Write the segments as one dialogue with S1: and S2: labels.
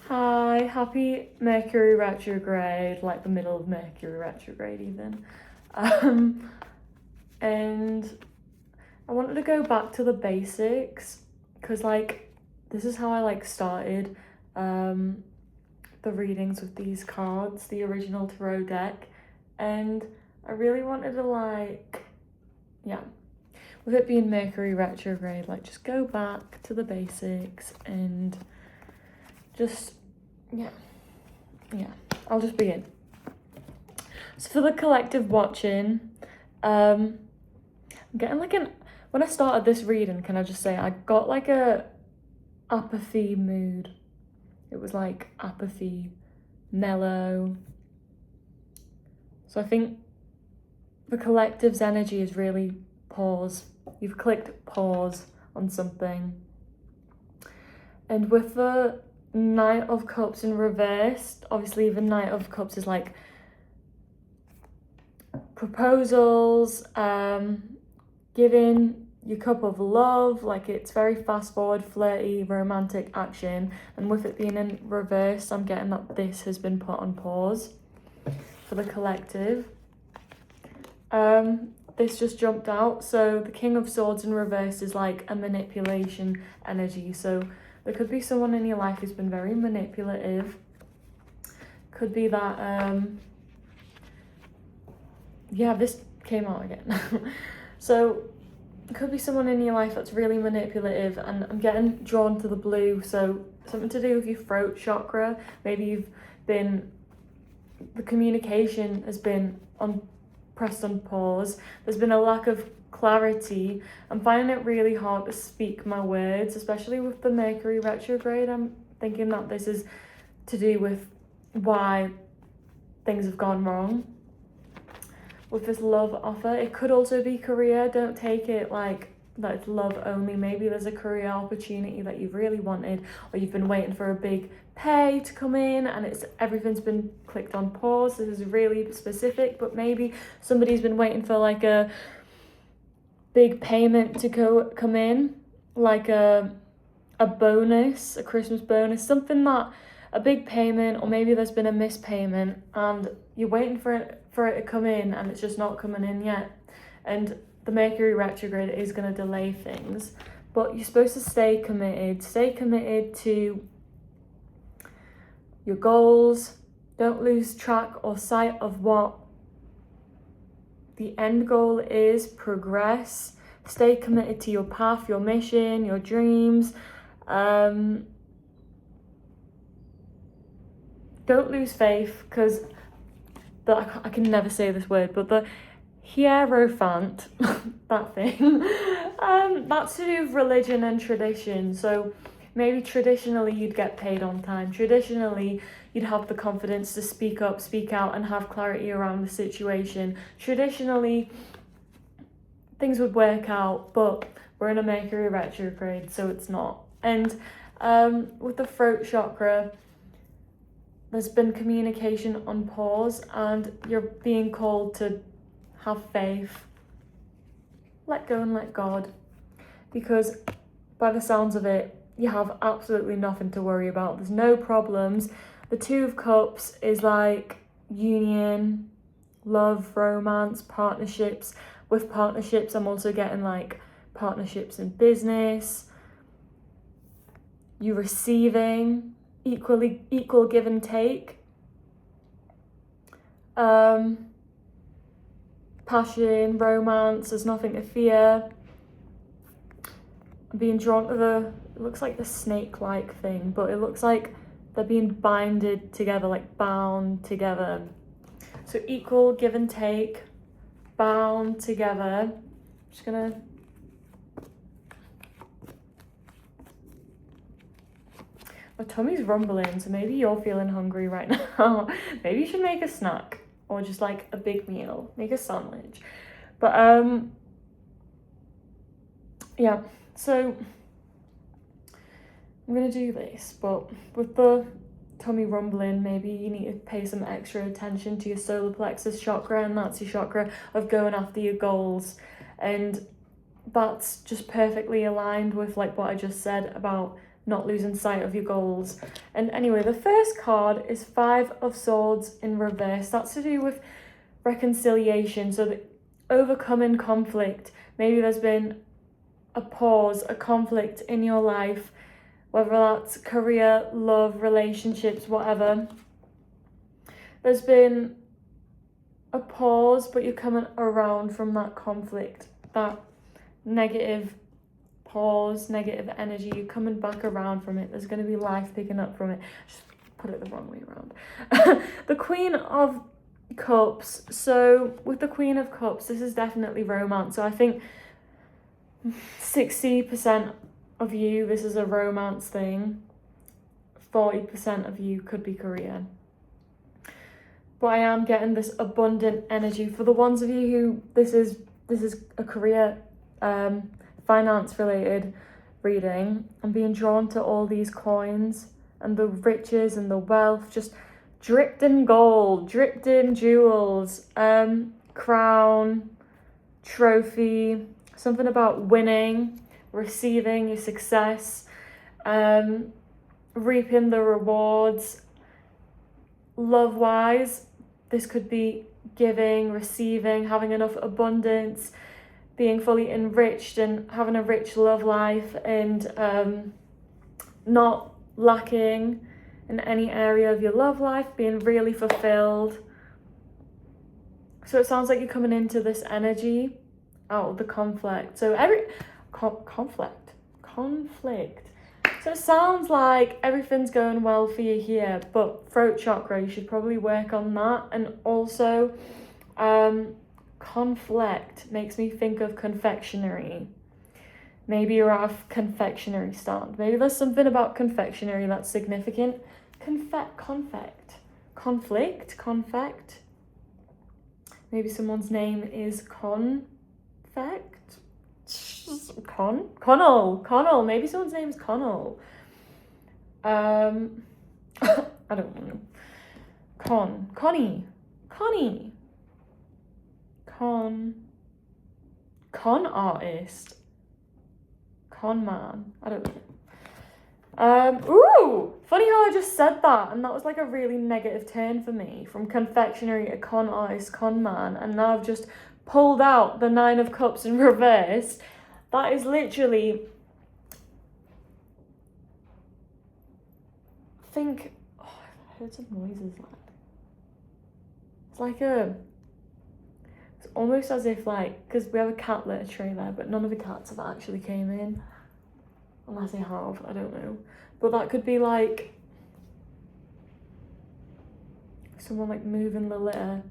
S1: Hi, happy Mercury retrograde, like the middle of Mercury retrograde even. Um, and I wanted to go back to the basics because this is how I started um the readings with these cards, the original tarot deck, and I really wanted to yeah, with it being Mercury retrograde, just go back to the basics and just yeah, yeah. I'll just begin. So for the collective watching, I'm getting when I started this reading, can I just say I got a apathy mood. It was like apathy, mellow. So I think the collective's energy is really pause. You've clicked pause on something. And with the Knight of Cups in reverse, obviously the Knight of Cups is like proposals, giving your cup of love, it's very fast forward, flirty, romantic action. And with it being in reverse, I'm getting that this has been put on pause for the collective. This just jumped out. So the King of Swords in reverse is like a manipulation energy. So there could be someone in your life who's been very manipulative. Could be that, yeah, this came out again. So it could be someone in your life that's really manipulative, and I'm getting drawn to the blue. So something to do with your throat chakra. Maybe the communication has been pressed on pause. There's been a lack of clarity. I'm finding it really hard to speak my words, especially with the Mercury retrograde. I'm thinking that this is to do with why things have gone wrong. With this love offer, it could also be career. Don't take it that it's love only. Maybe there's a career opportunity that you've really wanted, or you've been waiting for a big pay to come in and everything's been clicked on pause. This is really specific, but maybe somebody's been waiting for a big payment to come in, like a bonus, a Christmas bonus, something that a big payment, or maybe there's been a missed payment and you're waiting for it to come in and it's just not coming in yet. And the Mercury retrograde is going to delay things, but you're supposed to stay committed to your goals. Don't lose track or sight of what the end goal is. Progress. Stay committed to your path, your mission, your dreams. Don't lose faith, because I can never say this word, but the Hierophant, that thing, that's to do with religion and tradition. So maybe traditionally you'd get paid on time. Traditionally, you'd have the confidence to speak up, speak out, and have clarity around the situation. Traditionally, things would work out, but we're in a Mercury retrograde, so it's not. And with the throat chakra, there's been communication on pause, and you're being called to have faith, let go and let God, because by the sounds of it, you have absolutely nothing to worry about. There's no problems. The Two of Cups is like union, love, romance, partnerships. With partnerships, I'm also getting partnerships in business, you receiving, equal give and take, passion, romance, there's nothing to fear. I'm being drawn to it looks like the snake-like thing, but it looks like they're being binded together, bound together. So equal give and take, bound together. Just gonna my tummy's rumbling, so maybe you're feeling hungry right now. Maybe you should make a snack, or just a big meal, make a sandwich. But yeah, so I'm gonna do this, but with the tummy rumbling, maybe you need to pay some extra attention to your solar plexus chakra, and that's your chakra of going after your goals. And that's just perfectly aligned with what I just said about not losing sight of your goals. And anyway, the first card is 5 of Swords in reverse. That's to do with reconciliation, so that overcoming conflict. Maybe there's been a pause, a conflict in your life, whether that's career, love, relationships, whatever. There's been a pause, but you're coming around from that conflict, that negative pause, negative energy. You're coming back around from it. There's going to be life picking up from it. Just put it the wrong way around. The Queen of Cups. So with the Queen of Cups, this is definitely romance. So I think 60% of you, this is a romance thing. 40% of you could be career. But I am getting this abundant energy for the ones of you who this is a career, finance related reading. I'm being drawn to all these coins and the riches and the wealth, just dripped in gold, dripped in jewels, crown, trophy, something about winning, receiving your success, reaping the rewards. Love wise, this could be giving, receiving, having enough abundance, being fully enriched and having a rich love life, and not lacking in any area of your love life, being really fulfilled. So it sounds like you're coming into this energy out of the conflict. So conflict. So it sounds like everything's going well for you here, but throat chakra, you should probably work on that. And also, conflict makes me think of confectionery. Maybe you're at a confectionery stand. Maybe there's something about confectionery that's significant. Conflict. Maybe someone's name is Confect. Connell. Maybe someone's name is Connell. I don't know. Connie. Con artist. Con man. I don't know. Ooh, funny how I just said that, and that was like a really negative turn for me, from confectionery to con artist, con man, and now I've just pulled out the 9 of Cups in reverse. That is literally, I heard some noises like, it's almost as if because we have a cat litter tray there, but none of the cats have actually came in. Unless they have, I don't know. But that could be someone moving the litter.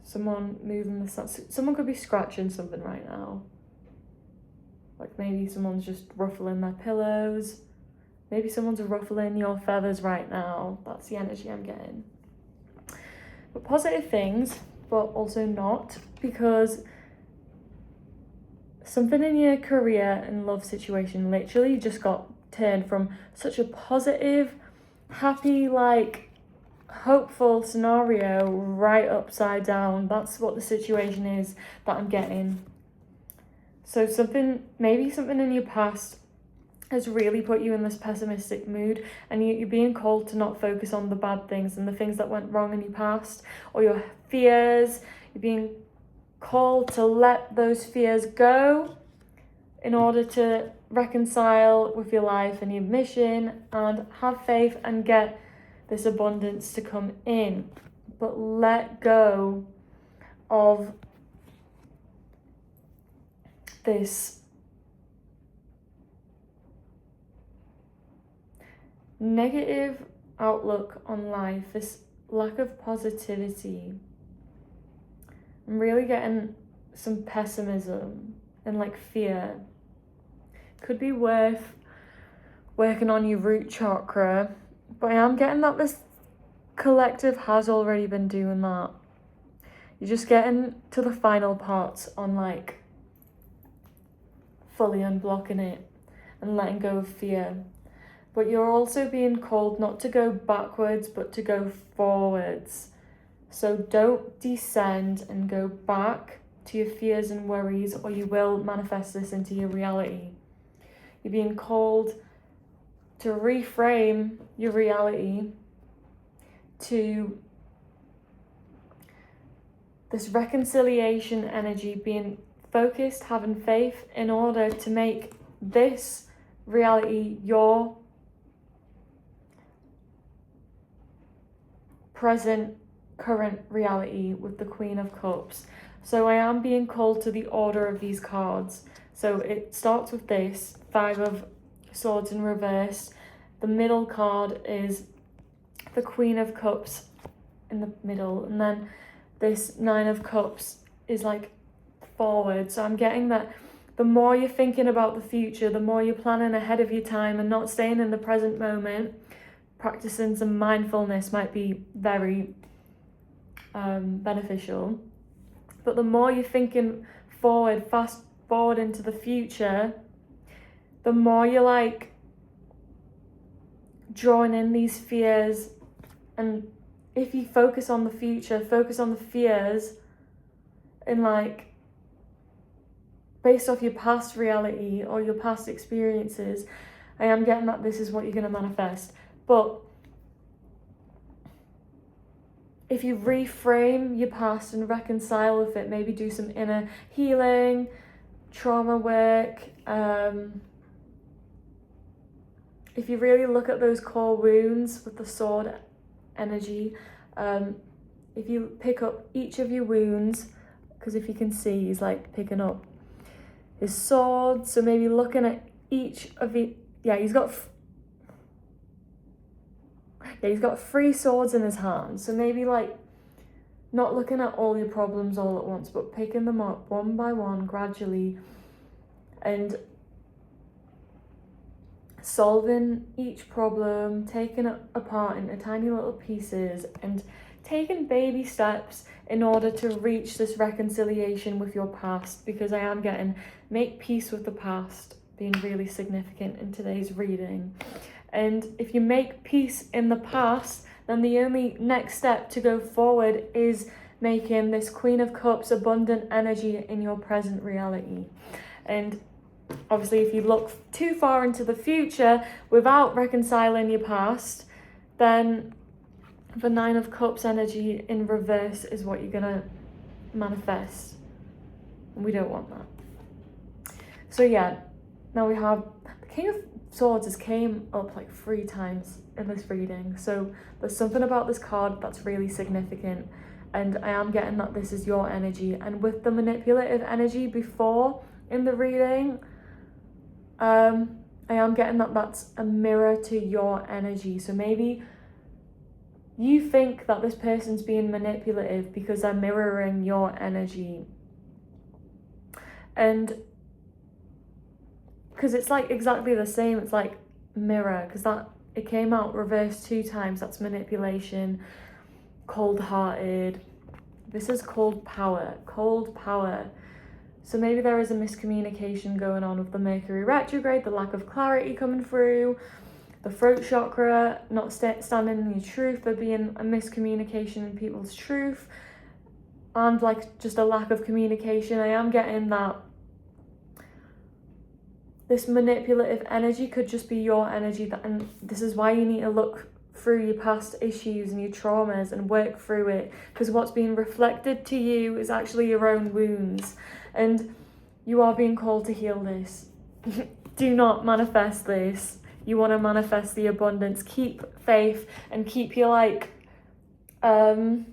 S1: Someone moving someone could be scratching something right now. Maybe someone's just ruffling their pillows. Maybe someone's ruffling your feathers right now. That's the energy I'm getting. But positive things, but also not, because something in your career and love situation literally just got turned from such a positive, happy, hopeful scenario right upside down. That's what the situation is that I'm getting. So maybe something in your past has really put you in this pessimistic mood, and you're being called to not focus on the bad things and the things that went wrong in your past or your fears. You're being called to let those fears go in order to reconcile with your life and your mission and have faith and get this abundance to come in. But let go of this negative outlook on life, this lack of positivity. I'm really getting some pessimism and fear. Could be worth working on your root chakra, but I am getting that this collective has already been doing that. You're just getting to the final parts on fully unblocking it and letting go of fear. But you're also being called not to go backwards, but to go forwards. So don't descend and go back to your fears and worries, or you will manifest this into your reality. You're being called to reframe your reality to this reconciliation energy, being focused, having faith in order to make this reality your present, current reality with the Queen of Cups. So I am being called to the order of these cards. So it starts with this, 5 of Swords in reverse. The middle card is the Queen of Cups in the middle, and then this 9 of Cups is like forward. So I'm getting that the more you're thinking about the future, the more you're planning ahead of your time and not staying in the present moment, practicing some mindfulness might be very beneficial. But the more you're thinking forward, fast forward into the future, the more you're like drawing in these fears. And if you focus on the future, focus on the fears and like based off your past reality or your past experiences, I am getting that this is what you're going to manifest. But if you reframe your past and reconcile with it, maybe do some inner healing, trauma work, if you really look at those core wounds with the sword energy, if you pick up each of your wounds, because if you can see, he's like picking up his sword, so maybe looking at each of the, he's got 3 swords in his hand, so maybe like not looking at all your problems all at once, but picking them up one by one gradually and solving each problem, taking it apart into tiny little pieces and taking baby steps in order to reach this reconciliation with your past, because I am getting make peace with the past being really significant in today's reading. And if you make peace in the past, then the only next step to go forward is making this Queen of Cups abundant energy in your present reality. And obviously, if you look too far into the future without reconciling your past, then the 9 of Cups energy in reverse is what you're going to manifest. And we don't want that. So yeah, now we have the King of Swords has came up like 3 times in this reading. So there's something about this card that's really significant. And I am getting that this is your energy. And with the manipulative energy before in the reading, I am getting that that's a mirror to your energy. So maybe you think that this person's being manipulative because they're mirroring your energy. And because it's like exactly the same, it's like mirror, because that it came out reversed 2 times. That's manipulation, cold-hearted. This is cold power. So maybe there is a miscommunication going on with the Mercury retrograde, the lack of clarity coming through, the throat chakra, not standing in your truth, there being a miscommunication in people's truth, and like just a lack of communication. I am getting that this manipulative energy could just be your energy, and this is why you need to look through your past issues and your traumas and work through it, because what's being reflected to you is actually your own wounds, and you are being called to heal this. Do not manifest this. You want to manifest the abundance. Keep faith and keep your like end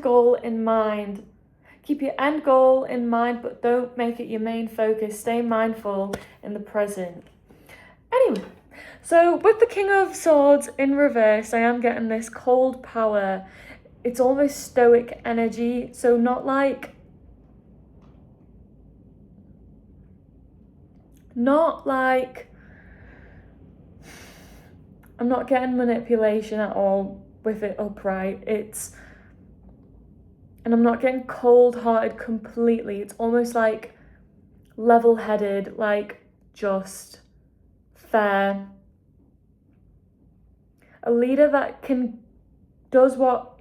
S1: goal in mind. Keep your end goal in mind, but don't make it your main focus. Stay mindful in the present. Anyway, so with the King of Swords in reverse, I am getting this cold power. It's almost stoic energy. So not like I'm not getting manipulation at all with it upright. And I'm not getting cold-hearted completely. It's almost like level-headed, like just fair. A leader that does what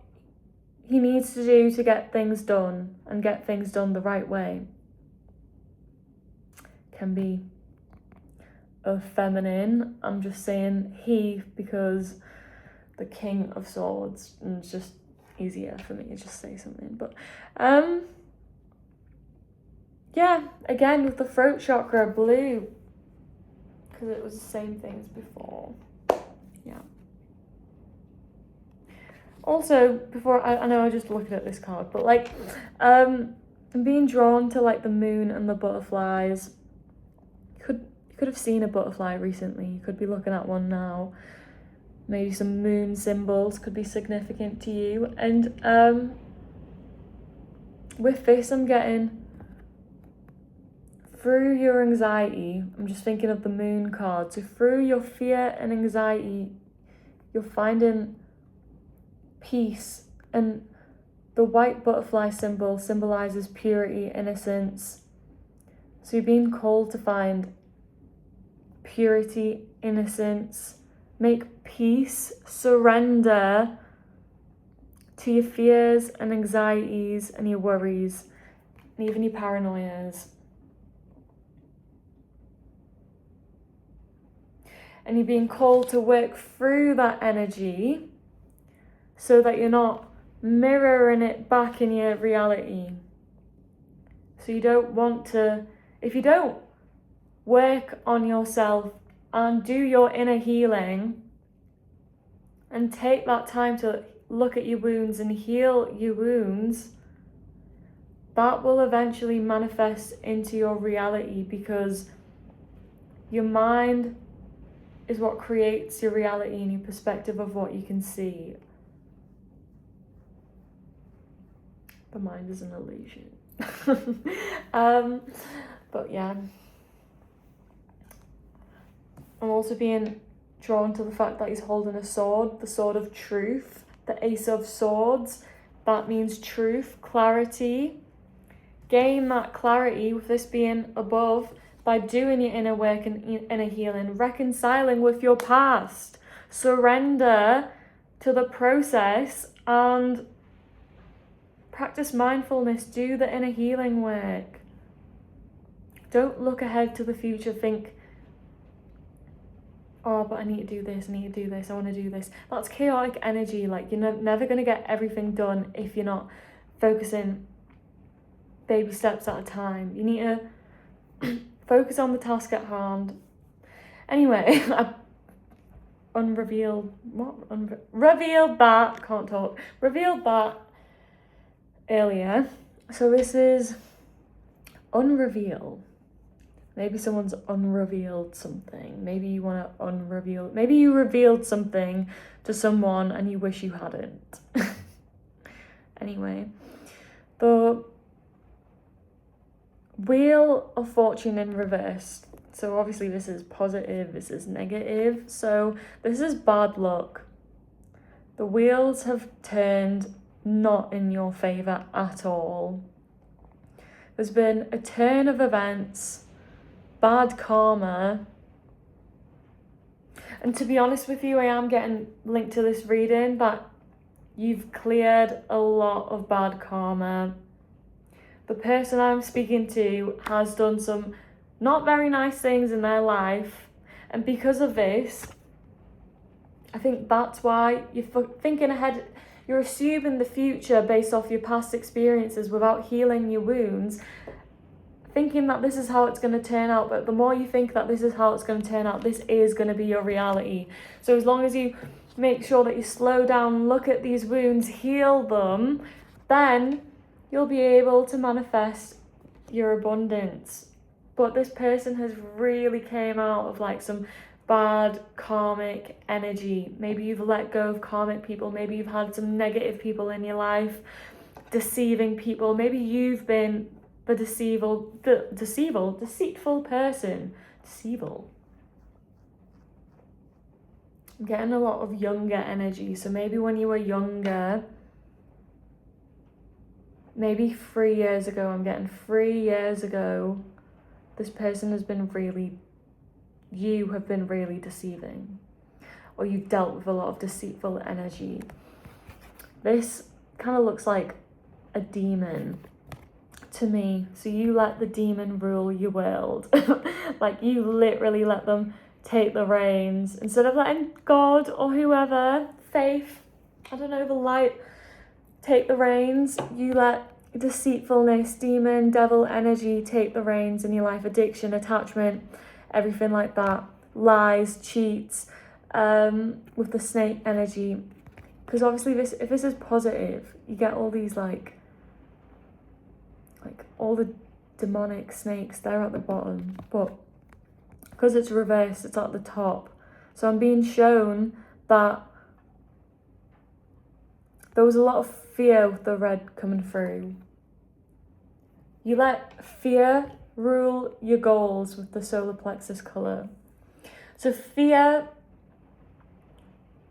S1: he needs to do to get things done and get things done the right way can be of feminine. I'm just saying he because the King of Swords, and it's just easier for me to just say something. But yeah, again with the throat chakra blue, because it was the same thing as before. Yeah. Also, before I know I just looking at this card, but like I'm being drawn to like the moon and the butterflies. You could have seen a butterfly recently. You could be looking at one now. Maybe some moon symbols could be significant to you. And with this, I'm getting through your anxiety. I'm just thinking of the moon card. So through your fear and anxiety, you're finding peace. And the white butterfly symbol symbolizes purity, innocence. So you're being called to find purity, innocence, make peace, surrender to your fears and anxieties and your worries and even your paranoias. And you're being called to work through that energy so that you're not mirroring it back in your reality. So you don't want to, if you don't work on yourself and do your inner healing and take that time to look at your wounds and heal your wounds, that will eventually manifest into your reality, because your mind is what creates your reality and your perspective of what you can see. The mind is an illusion. But yeah. I'm also being drawn to the fact that he's holding a sword, the sword of truth, the Ace of Swords. That means truth, clarity. Gain that clarity with this being above by doing your inner work and inner healing, reconciling with your past. Surrender to the process and practice mindfulness. Do the inner healing work. Don't look ahead to the future, think, oh, but I need to do this, I want to do this. That's chaotic energy. Like, you're never going to get everything done if you're not focusing baby steps at a time. You need to focus on the task at hand. Anyway, I revealed that earlier. So this is unreveal. Maybe someone's unrevealed something. Maybe you want to unreveal. Maybe you revealed something to someone and you wish you hadn't. Anyway, the Wheel of Fortune in reverse. So obviously this is positive, this is negative. So this is bad luck. The wheels have turned not in your favour at all. There's been a turn of events, bad karma. And to be honest with you, I am getting linked to this reading that you've cleared a lot of bad karma. The person I'm speaking to has done some not very nice things in their life, and because of this, I think that's why you're thinking ahead. You're assuming the future based off your past experiences without healing your wounds, thinking that this is how it's going to turn out. But the more you think that this is how it's going to turn out, this is going to be your reality. So as long as you make sure that you slow down, look at these wounds, heal them, then you'll be able to manifest your abundance. But this person has really came out of like some bad karmic energy. Maybe you've let go of karmic people. Maybe you've had some negative people in your life, deceiving people. Maybe you've been the deceitful person. Deceitful. I'm getting a lot of younger energy. So maybe when you were younger, maybe 3 years ago, I'm getting 3 years ago, this person has been you have been really deceiving, or you've dealt with a lot of deceitful energy. This kind of looks like a demon to me. So you let the demon rule your world. Like, you literally let them take the reins. Instead of letting God or whoever, faith, I don't know, the light, take the reins, you let deceitfulness, demon, devil energy take the reins in your life. Addiction, attachment, everything like that. Lies, cheats, with the snake energy. Because obviously if this is positive, you get all these like all the demonic snakes, they're at the bottom. But because it's reversed, it's at the top. So I'm being shown that there was a lot of fear with the red coming through. You let fear rule your goals with the solar plexus colour. So fear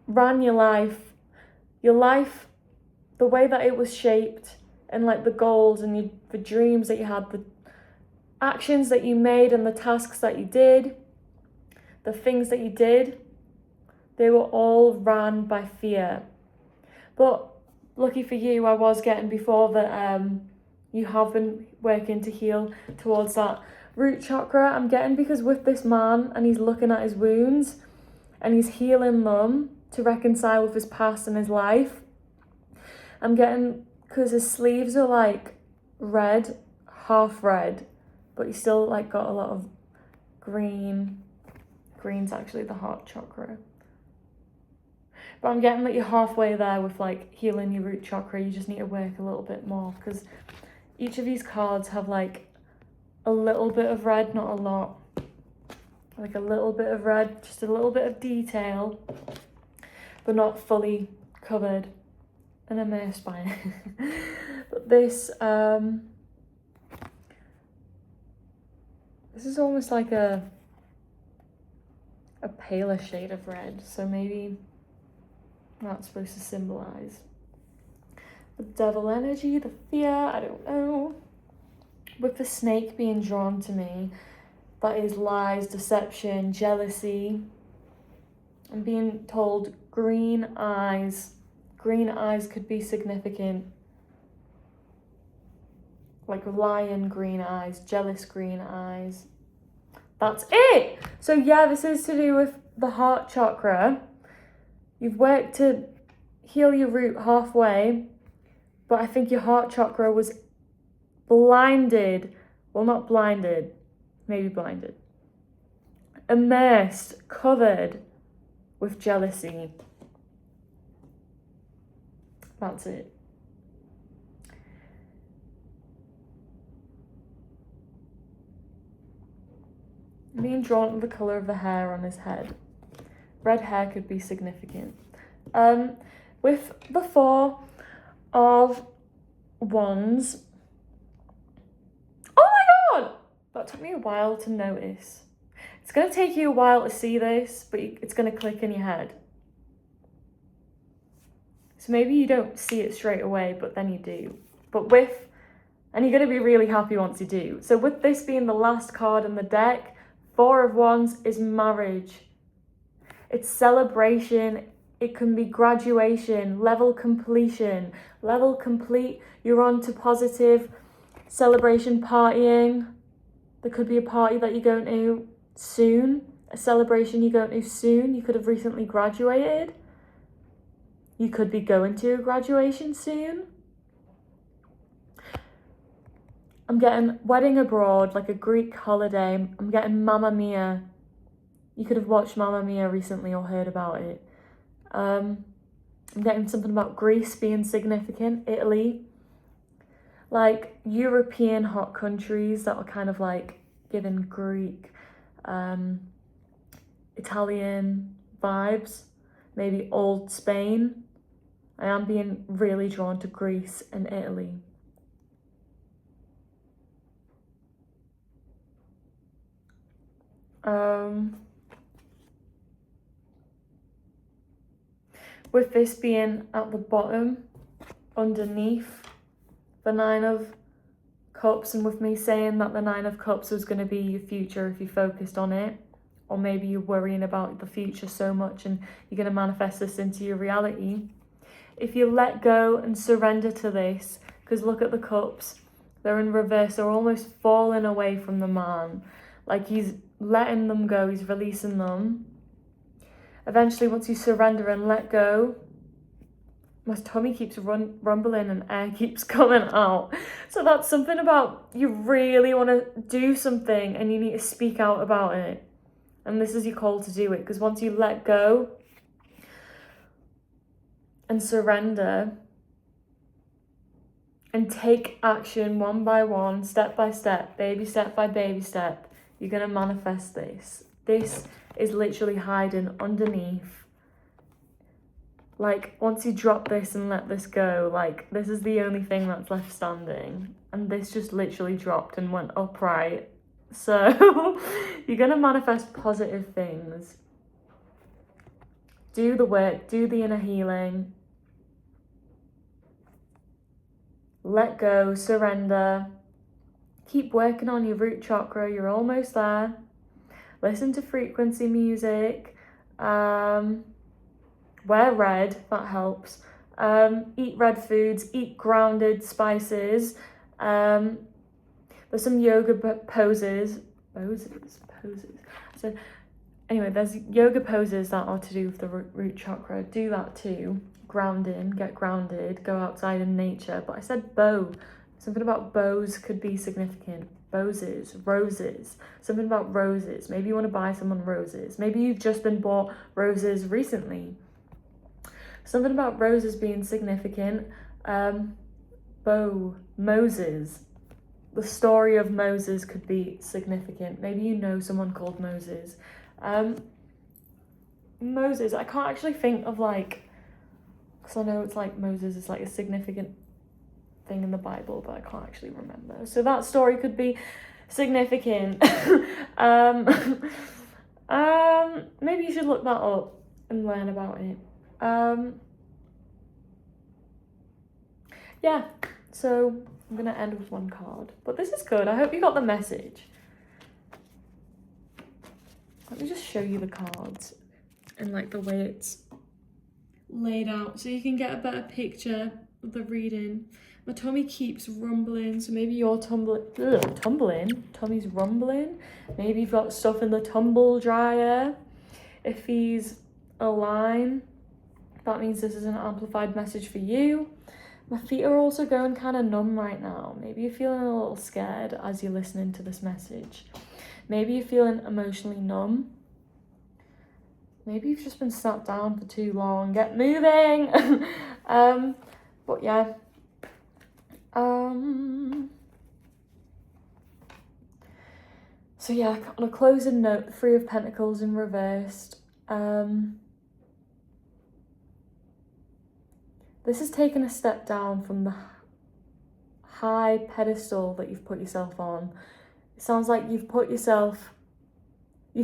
S1: ran your life, the way that it was shaped, and like the goals and the dreams that you had, the actions that you made and the tasks that you did, the things that you did, they were all ran by fear. But lucky for you, I was getting before that you have been working to heal towards that root chakra. I'm getting because with this man, and he's looking at his wounds and he's healing them to reconcile with his past and his life. I'm getting because his sleeves are like red, half red, but he's still like got a lot of green. Green's actually the heart chakra. But I'm getting that you're halfway there with like healing your root chakra. You just need to work a little bit more, because each of these cards have like a little bit of red, not a lot. Like a little bit of red, just a little bit of detail, but not fully covered and immersed by it. But this is almost like a paler shade of red, so maybe that's supposed to symbolize the devil energy, the fear, I don't know. With the snake being drawn to me, that is lies, deception, jealousy. I'm being told green eyes. Green eyes could be significant. Like lion green eyes, jealous green eyes. That's it! So yeah, this is to do with the heart chakra. You've worked to heal your root halfway, but I think your heart chakra was blinded. Well, not blinded, maybe blinded. Immersed, covered with jealousy. That's it. Being drawn to the colour of the hair on his head. Red hair could be significant. With the Four of Wands. Oh my god! That took me a while to notice. It's going to take you a while to see this, but it's going to click in your head. So maybe you don't see it straight away, but then you do. And you're going to be really happy once you do. So with this being the last card in the deck, Four of Wands is marriage. It's celebration. It can be graduation, level completion. Level complete, you're on to positive celebration, partying. There could be a party that you're going to soon, a celebration you're going to soon. You could have recently graduated. You could be going to a graduation soon. I'm getting wedding abroad, like a Greek holiday. I'm getting Mamma Mia. You could have watched Mamma Mia recently or heard about it. I'm getting something about Greece being significant, Italy. Like European hot countries that are kind of like giving Greek, Italian vibes. Maybe old Spain. I am being really drawn to Greece and Italy. With this being at the bottom, underneath the Nine of Cups, and with me saying that the Nine of Cups was going to be your future if you focused on it, or maybe you're worrying about the future so much and you're going to manifest this into your reality. If you let go and surrender to this, because look at the cups, They're in reverse. They're almost falling away from the man. Like he's letting them go. He's releasing them. Eventually, once you surrender and let go, my tummy keeps rumbling and air keeps coming out. So that's something about you really want to do something and you need to speak out about it. And this is your call to do it, because once you let go and surrender and take action one by one, step by step, baby step by baby step, you're going to manifest this. This is literally hiding underneath. Like, once you drop this and let this go, like, this is the only thing that's left standing. And this just literally dropped and went upright. So, you're going to manifest positive things. Do the work, do the inner healing. Let go, surrender. Keep working on your root chakra, you're almost there. Listen to frequency music. Wear red, that helps. Eat red foods, eat grounded spices. There's some yoga poses. So anyway, there's yoga poses that are to do with the root chakra. Do that too. Grounding, get grounded, go outside in nature. But I said bow. Something about bows could be significant. Roses, something about roses. Maybe you want to buy someone roses. Maybe you've just been bought roses recently. Something about roses being significant. Moses. The story of Moses could be significant. Maybe you know someone called Moses. Moses, I can't actually think of like, because I know it's like Moses is like a significant thing in the Bible, but I can't actually remember. So that story could be significant. Maybe you should look that up and learn about it. Yeah, so I'm gonna end with one card, but this is good. I hope you got the message. Let me just show you the cards and like the way it's laid out so you can get a better picture of the reading. My tummy keeps rumbling, so maybe you're tumbling. Tummy's rumbling. Maybe you've got stuff in the tumble dryer. If he's a line, that means this is an amplified message for you. My feet are also going kind of numb right now. Maybe you're feeling a little scared as you're listening to this message. Maybe you're feeling emotionally numb. Maybe you've just been sat down for too long. Get moving. But yeah. So yeah, on a closing note, the Three of Pentacles in reversed. This is taking a step down from the high pedestal that you've put yourself on. It sounds like you've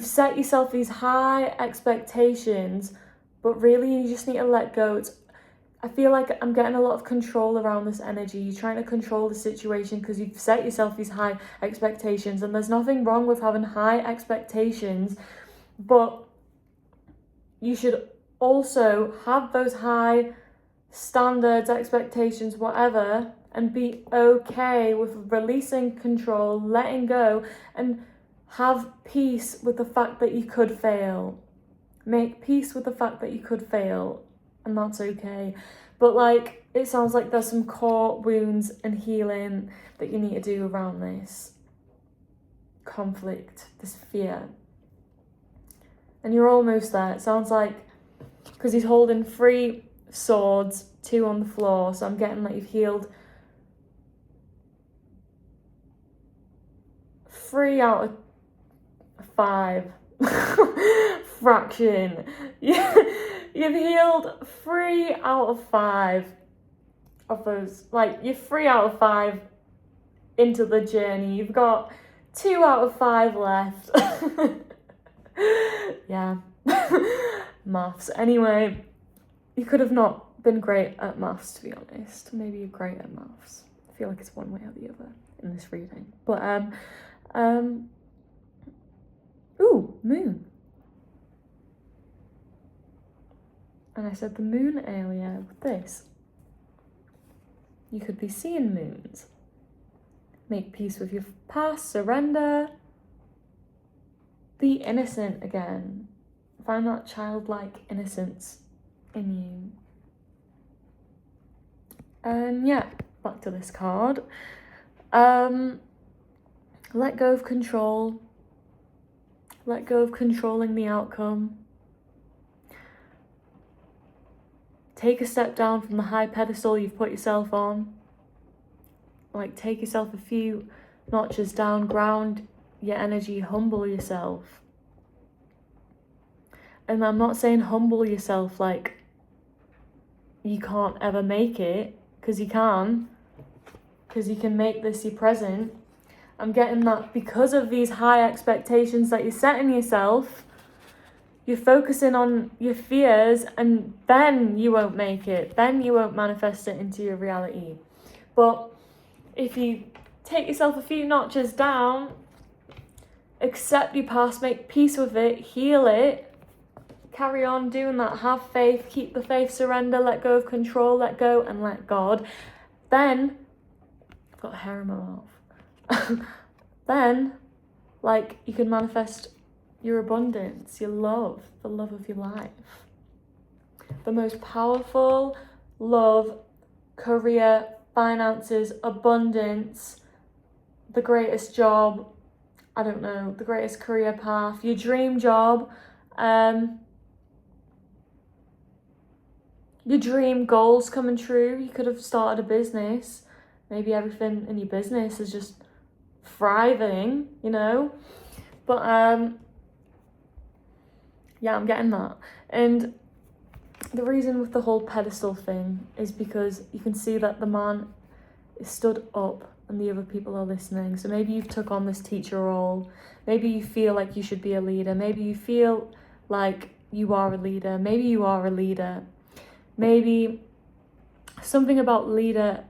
S1: set yourself these high expectations, but really you just need to let go. I feel like I'm getting a lot of control around this energy. You're trying to control the situation because you've set yourself these high expectations, and there's nothing wrong with having high expectations, but you should also have those high standards, expectations, whatever, and be okay with releasing control, letting go, and have peace with the fact that you could fail. Make peace with the fact that you could fail, and that's okay. But like, it sounds like there's some core wounds and healing that you need to do around this conflict, this fear. And you're almost there. It sounds like, because he's holding 3 swords, 2 on the floor, so I'm getting like you've healed 3 out of 5. Fraction. You've healed 3 out of 5 of those. Like, you're 3 out of 5 into the journey. You've got 2 out of 5 left. Yeah. Maths. Anyway, you could have not been great at maths, to be honest. Maybe you're great at maths. I feel like it's one way or the other in this reading. But ooh, moon. And I said the moon earlier with this. You could be seeing moons. make peace with your past, surrender. Be innocent again. Find that childlike innocence in you. And yeah, back to this card. Let go of control. Let go of controlling the outcome. Take a step down from the high pedestal you've put yourself on. Like, take yourself a few notches down, ground your energy, humble yourself. And I'm not saying humble yourself like you can't ever make it, because you can. Because you can make this your present. I'm getting that because of these high expectations that you're setting yourself, you're focusing on your fears, and then you won't make it. Then you won't manifest it into your reality. But if you take yourself a few notches down, accept your past, make peace with it, heal it, carry on doing that, have faith, keep the faith, surrender, let go of control, let go and let God, then, I've got hair in my mouth, then, like, you can manifest your abundance, your love, the love of your life. The most powerful love, career, finances, abundance, the greatest job, I don't know, the greatest career path, your dream job, your dream goals coming true. You could have started a business. Maybe everything in your business is just thriving, you know? But yeah, I'm getting that. And the reason with the whole pedestal thing is because you can see that the man is stood up and the other people are listening. So maybe you've took on this teacher role. Maybe you feel like you should be a leader. Maybe you feel like you are a leader. Maybe you are a leader. Maybe something about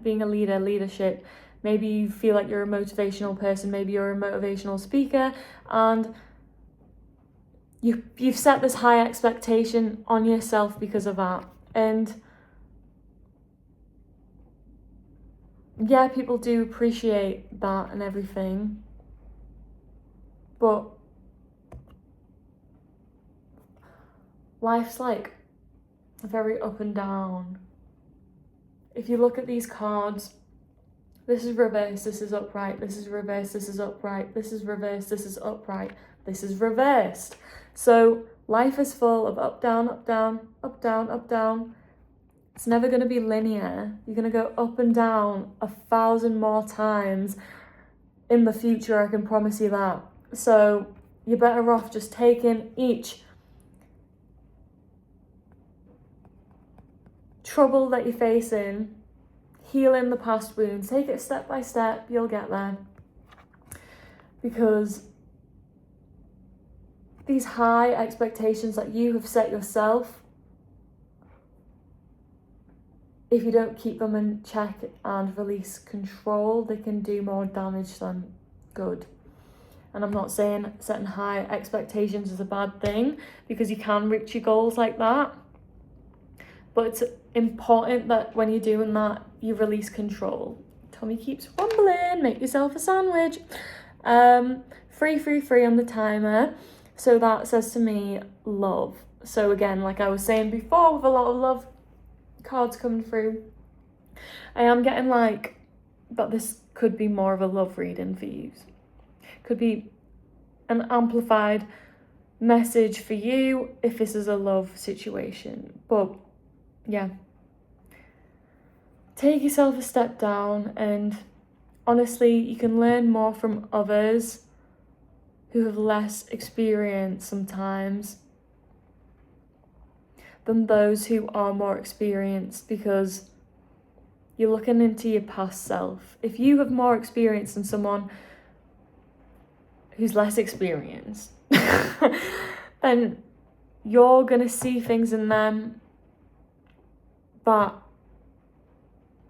S1: being a leader, leadership. Maybe you feel like you're a motivational person. Maybe you're a motivational speaker, and you've set this high expectation on yourself because of that. And yeah, people do appreciate that and everything, but life's like very up and down. If you look at these cards, this is reversed, this is upright, this is reversed, this is upright, this is reversed, this is upright, this is reversed. So life is full of up, down, up, down, up, down, up, down. It's never going to be linear. You're going to go up and down 1,000 more times in the future, I can promise you that. So you're better off just taking each trouble that you're facing, healing the past wounds, take it step by step, you'll get there. Because these high expectations that you have set yourself, if you don't keep them in check and release control, they can do more damage than good. And I'm not saying setting high expectations is a bad thing, because you can reach your goals like that. But it's important that when you're doing that, you release control. Tommy keeps rumbling, make yourself a sandwich. 3 on the timer. So that says to me, love. So again, like I was saying before, with a lot of love cards coming through, I am getting like that this could be more of a love reading for you. Could be an amplified message for you if this is a love situation. But yeah, take yourself a step down, and honestly, you can learn more from others who have less experience sometimes than those who are more experienced, because you're looking into your past self. If you have more experience than someone who's less experienced, then you're going to see things in them that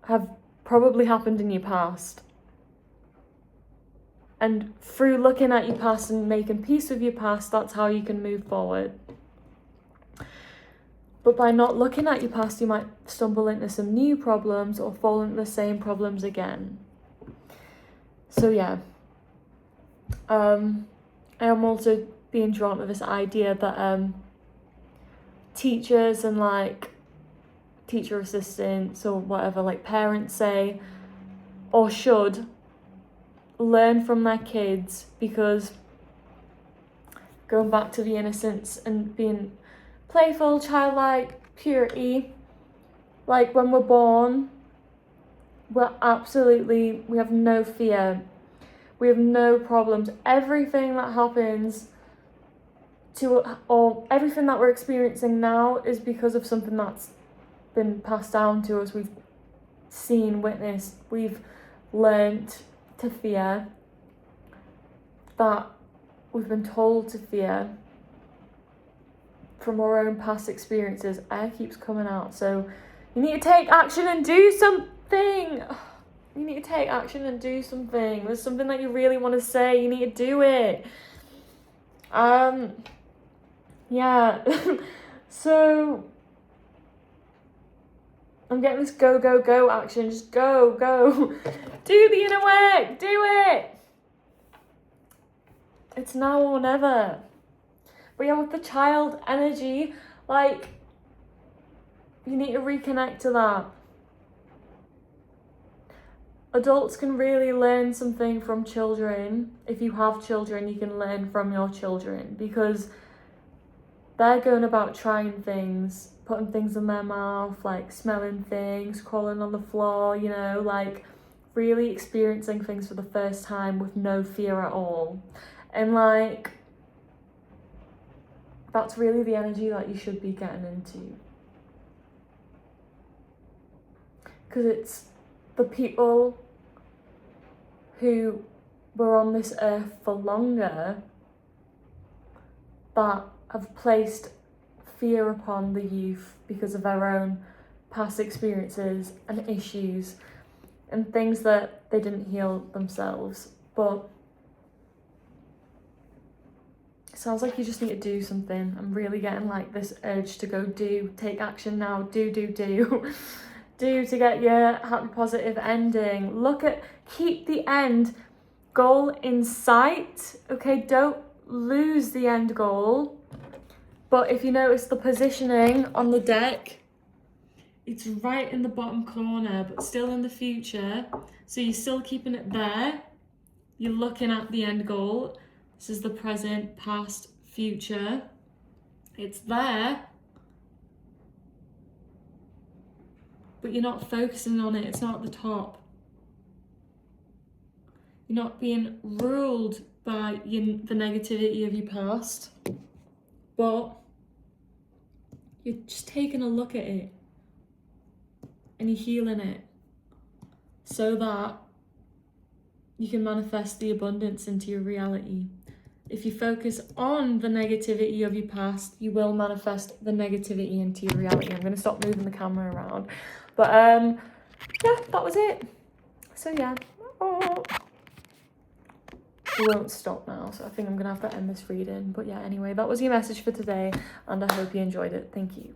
S1: have probably happened in your past. And through looking at your past and making peace with your past, that's how you can move forward. But by not looking at your past, you might stumble into some new problems or fall into the same problems again. So yeah, I am also being drawn to this idea that teachers and like teacher assistants or whatever, like parents say or should learn from their kids, because going back to the innocence and being playful, childlike, purity, like when we're born, we have no fear, we have no problems. Everything that happens or everything that we're experiencing now is because of something that's been passed down to us. We've seen, witnessed, we've learnt to fear, that we've been told to fear from our own past experiences. Air keeps coming out, so you need to take action and do something. You need to take action and do something. There's something that you really want to say, you need to do it. Yeah. So I'm getting this go, go, go action. Just go, go. Do the inner work. Do it. It's now or never. But yeah, with the child energy, like, you need to reconnect to that. Adults can really learn something from children. If you have children, you can learn from your children, because they're going about trying things, putting things in their mouth, like smelling things, crawling on the floor, you know, like really experiencing things for the first time with no fear at all. And like, that's really the energy that you should be getting into. Because it's the people who were on this earth for longer that have placed fear upon the youth because of their own past experiences and issues and things that they didn't heal themselves. But it sounds like you just need to do something. I'm really getting like this urge to go take action now, do do to get your happy positive ending. Keep the end goal in sight, okay? Don't lose the end goal. But if you notice the positioning on the deck, it's right in the bottom corner, but still in the future. So you're still keeping it there. You're looking at the end goal. This is the present, past, future. It's there, but you're not focusing on it. It's not at the top. You're not being ruled by the negativity of your past, but you're just taking a look at it and you're healing it so that you can manifest the abundance into your reality. If you focus on the negativity of your past, you will manifest the negativity into your reality. I'm going to stop moving the camera around. But yeah, that was it. So yeah. Oh. It won't stop now, so I think I'm going to have to end this reading. But yeah, anyway, that was your message for today, and I hope you enjoyed it. Thank you.